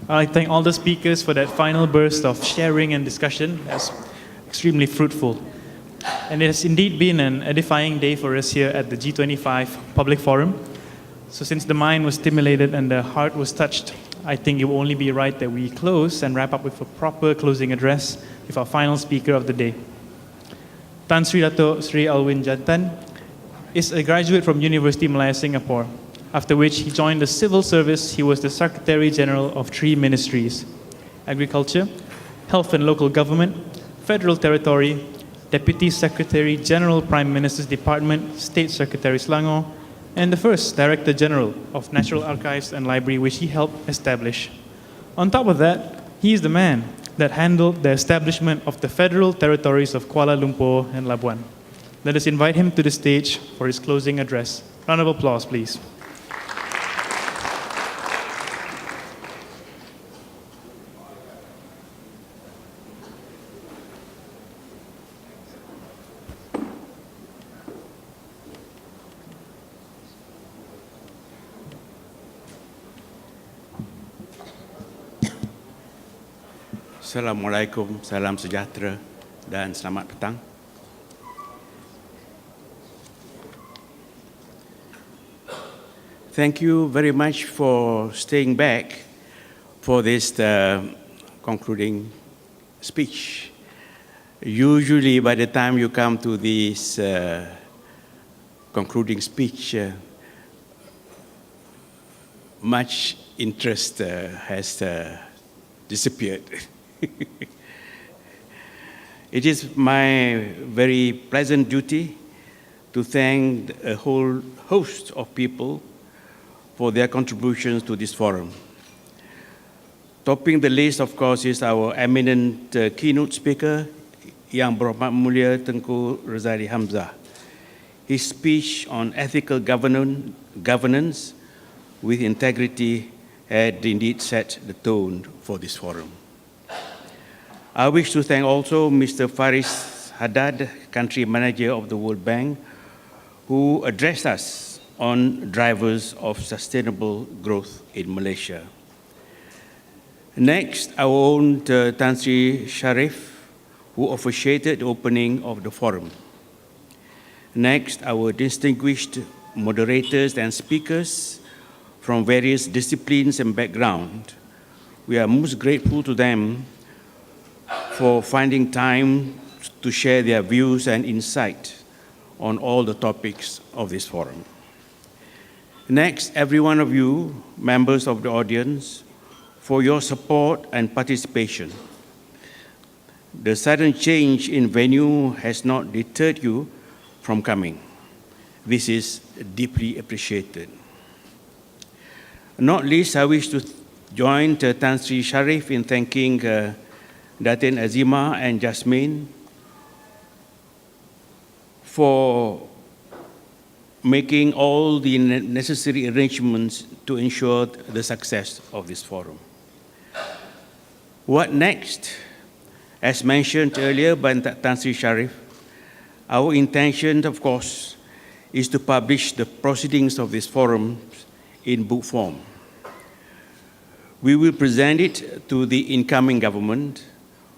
I thank all the speakers for that final burst of sharing and discussion. That's extremely fruitful. And it has indeed been an edifying day for us here at the G25 Public Forum. So since the mind was stimulated and the heart was touched, I think it will only be right that we close and wrap up with a proper closing address with our final speaker of the day. Tan Sri Dato Sri Alwi Jantan is a graduate from University Malaya Singapore, after which he joined the civil service. He was the Secretary General of 3 ministries: Agriculture, Health and Local Government, Federal Territory, Deputy Secretary General Prime Minister's Department, State Secretary SELANGOR, and the first Director General of National Archives and Library, which he helped establish. On top of that, he is the man that handled the establishment of the Federal Territories of Kuala Lumpur and Labuan. Let us invite him to the stage for his closing address. Round of applause, please. Assalamualaikum, salam sejahtera dan selamat petang. Thank you very much for staying back for this concluding speech. Usually by the time you come to this concluding speech, much interest has disappeared. It is my very pleasant duty to thank a whole host of people for their contributions to this forum. Topping the list, of course, is our eminent keynote speaker, Yang Berhormat Mulia Tengku Razali Hamzah. His speech on ethical governance with integrity had indeed set the tone for this forum. I wish to thank also Mr. Faris Haddad, Country Manager of the World Bank, who addressed us on drivers of sustainable growth in Malaysia. Next, our own Tan Sri Sharif, who officiated the opening of the forum. Next, our distinguished moderators and speakers from various disciplines and backgrounds. We are most grateful to them for finding time to share their views and insight on all the topics of this forum. Next, every one of you, members of the audience, for your support and participation. The sudden change in venue has not deterred you from coming. This is deeply appreciated. Not least, I wish to join Tan Sri Sharif in thanking Datin Azima and Jasmine for making all the necessary arrangements to ensure the success of this forum. What next? As mentioned earlier by Tan Sri Sharif, our intention, of course, is to publish the proceedings of this forum in book form. We will present it to the incoming government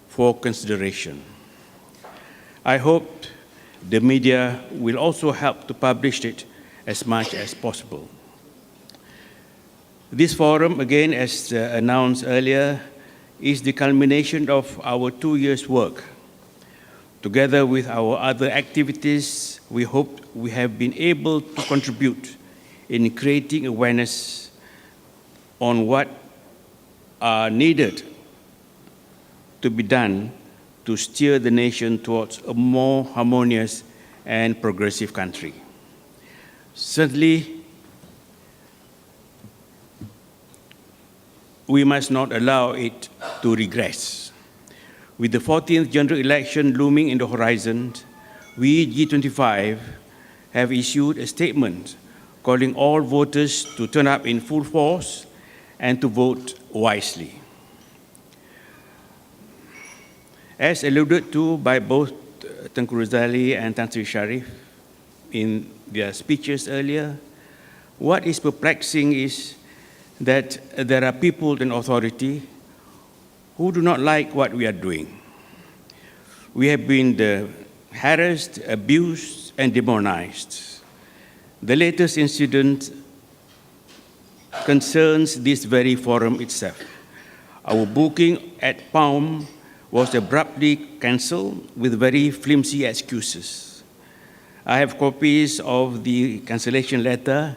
for consideration. I hope the media will also help to publish it as much as possible. This forum, again, as announced earlier, is the culmination of our 2 years' work. Together with our other activities, we hope we have been able to contribute in creating awareness on what are needed to be done to steer the nation towards a more harmonious and progressive country. Certainly, we must not allow it to regress. With the 14th general election looming in the horizon, we, G25, have issued a statement calling all voters to turn up in full force and to vote wisely. As alluded to by both Tengku Razali and Tan Sri Sharif in their speeches earlier, what is perplexing is that there are people in authority who do not like what we are doing. We have been harassed, abused, and demonized. The latest incident concerns this very forum itself. Our booking at Palm was abruptly cancelled with very flimsy excuses. I have copies of the cancellation letter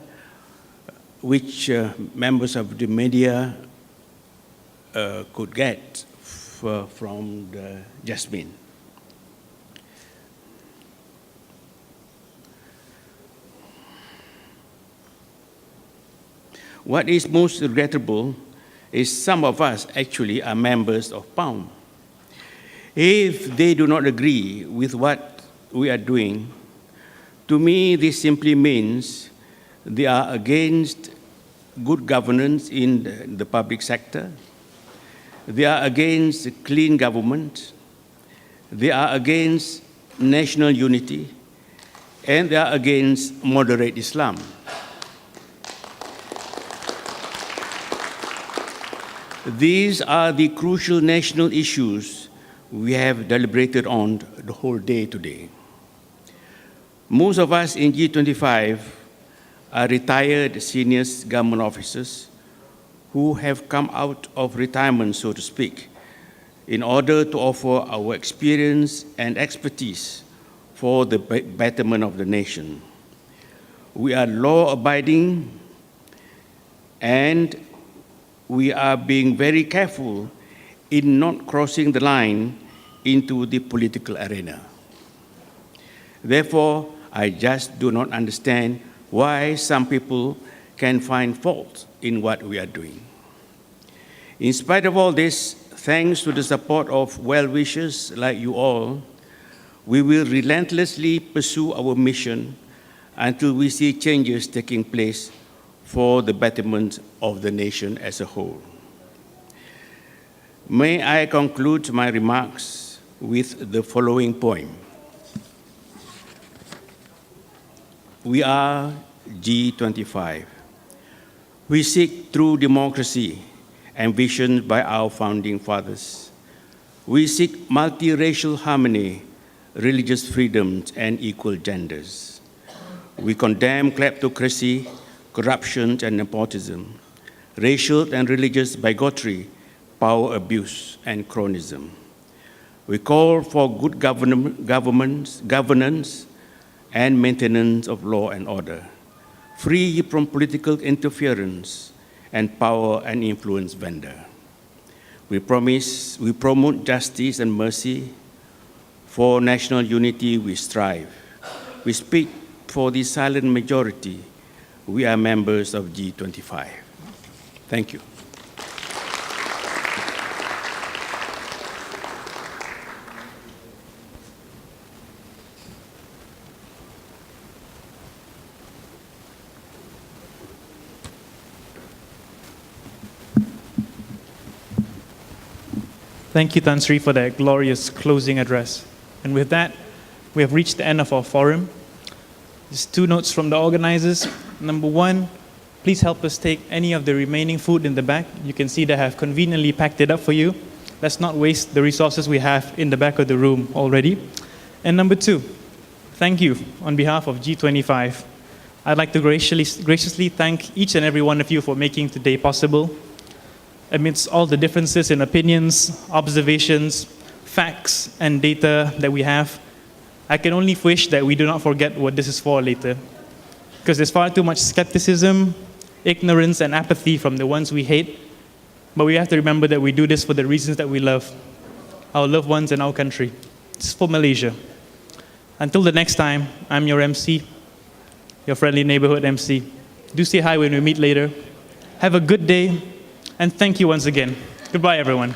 which members of the media could get from Jasmine. What is most regrettable is some of us actually are members of PALM. If they do not agree with what we are doing, to me this simply means they are against good governance in the public sector, they are against clean government, they are against national unity, and they are against moderate Islam. These are the crucial national issues we have deliberated on the whole day today. Most of us in G25 are retired senior government officers who have come out of retirement, so to speak, in order to offer our experience and expertise for the betterment of the nation. We are law-abiding and we are being very careful in not crossing the line into the political arena. Therefore, I just do not understand why some people can find fault in what we are doing. In spite of all this, thanks to the support of well-wishers like you all, we will relentlessly pursue our mission until we see changes taking place for the betterment of the nation as a whole. May I conclude my remarks with the following poem. We are G25. We seek true democracy envisioned by our founding fathers. We seek multiracial harmony, religious freedoms, and equal genders. We condemn kleptocracy, corruption and nepotism, racial and religious bigotry, power abuse, and cronyism. We call for good governance and maintenance of law and order, free from political interference and power and influence vendor. We promote justice and mercy. For national unity, we strive. We speak for the silent majority. We are members of G25. Thank you. Thank you, Tan Sri, for that glorious closing address. And with that, we have reached the end of our forum. Just two notes from the organizers. Number one, please help us take any of the remaining food in the back. You can see they have conveniently packed it up for you. Let's not waste the resources we have in the back of the room already. And number two, thank you on behalf of G25. I'd like to graciously thank each and every one of you for making today possible. Amidst all the differences in opinions, observations, facts, and data that we have, I can only wish that we do not forget what this is for later. Because there's far too much skepticism, ignorance, and apathy from the ones we hate. But we have to remember that we do this for the reasons that we love, our loved ones and our country. It's for Malaysia. Until the next time, I'm your MC, your friendly neighborhood MC. Do say hi when we meet later. Have a good day, and thank you once again. Goodbye, everyone.